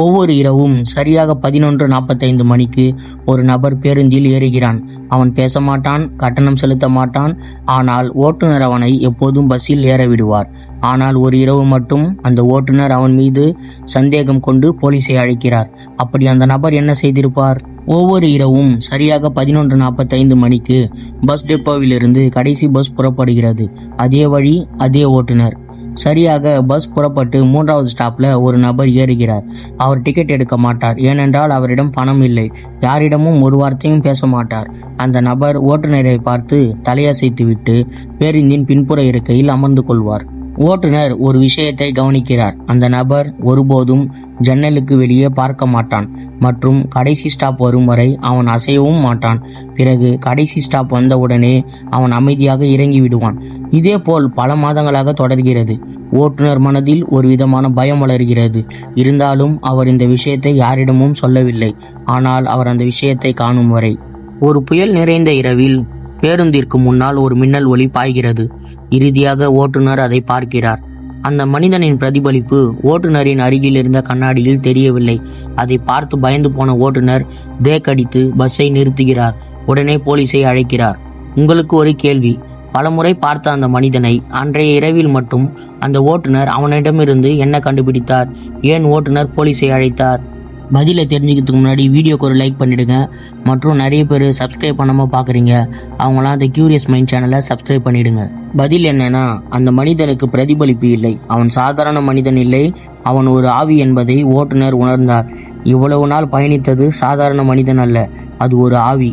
ஒவ்வொரு இரவும் சரியாக 11:45 மணிக்கு ஒரு நபர் பேருந்தில் ஏறுகிறான். அவன் பேச மாட்டான், கட்டணம் செலுத்த மாட்டான். ஆனால் ஓட்டுநர் அவனை எப்போதும் பஸ்ஸில் ஏற விடுவார். ஆனால் ஒரு இரவு மட்டும் அந்த ஓட்டுநர் அவன் மீது சந்தேகம் கொண்டு போலீஸை அழைக்கிறார். அப்படி அந்த நபர் என்ன செய்திருப்பார்? ஒவ்வொரு இரவும் சரியாக 11:45 மணிக்கு பஸ் டெப்போவிலிருந்து கடைசி பஸ் புறப்படுகிறது. அதே வழி, அதே ஓட்டுநர். சரியாக பஸ் புறப்பட்டு 3வது ஸ்டாப்ல ஒரு நபர் ஏறுகிறார். அவர் டிக்கெட் எடுக்க மாட்டார். ஏனென்றால் அவரிடம் பணம் இல்லை. யாரிடமும் ஒரு வார்த்தையும் பேச மாட்டார். அந்த நபர் ஓட்டுநரை பார்த்து தலையசைத்துவிட்டு பேருந்தின் பின்புற இருக்கையில் அமர்ந்து கொள்வார். ஓட்டுநர் ஒரு விஷயத்தை கவனிக்கிறார். அந்த நபர் ஒருபோதும் ஜன்னலுக்கு வெளியே பார்க்க மாட்டான் மற்றும் கடைசி ஸ்டாப் வரும் வரை அவன் அசையவும் மாட்டான். பிறகு கடைசி ஸ்டாப் வந்தவுடனே அவன் அமைதியாக இறங்கி விடுவான். இதேபோல் பல மாதங்களாக தொடர்கிறது. ஓட்டுநர் மனதில் ஒரு விதமான பயம் வளர்கிறது. இருந்தாலும் அவர் இந்த விஷயத்தை யாரிடமும் சொல்லவில்லை. ஆனால் அவர் அந்த விஷயத்தை காணும் வரை. ஒரு புயல் நிறைந்த இரவில் பேருந்திற்கு முன்னால் ஒரு மின்னல் ஒளி பாய்கிறது. இறுதியாக ஓட்டுநர் அதை பார்க்கிறார். அந்த மனிதனின் பிரதிபலிப்பு ஓட்டுநரின் அருகில் இருந்த கண்ணாடியில் தெரியவில்லை. அதை பார்த்து பயந்து போன ஓட்டுநர் பிரேக் அடித்து பஸ்ஸை நிறுத்துகிறார். உடனே போலீஸை அழைக்கிறார். உங்களுக்கு ஒரு கேள்வி. பலமுறை பார்த்த அந்த மனிதனை அன்றைய இரவில் மட்டும் அந்த ஓட்டுநர் அவனிடமிருந்து என்ன கண்டுபிடித்தார்? ஏன் ஓட்டுநர் போலீஸை அழைத்தார்? பதிலை தெரிஞ்சுக்கிறதுக்கு முன்னாடி வீடியோக்கு ஒரு லைக் பண்ணிடுங்க. மற்றும் நிறைய பேர் சப்ஸ்கிரைப் பண்ணாமல் பார்க்குறீங்க. அவங்களாம் அந்த கியூரியஸ் மைண்ட் சேனலை சப்ஸ்கிரைப் பண்ணிடுங்க. பதில் என்னன்னா, அந்த மனிதனுக்கு பிரதிபலிப்பு இல்லை. அவன் சாதாரண மனிதன் இல்லை, அவன் ஒரு ஆவி என்பதை ஓட்டுநர் உணர்ந்தார். இவ்வளவு நாள் பயணித்தது சாதாரண மனிதன் அல்ல, அது ஒரு ஆவி.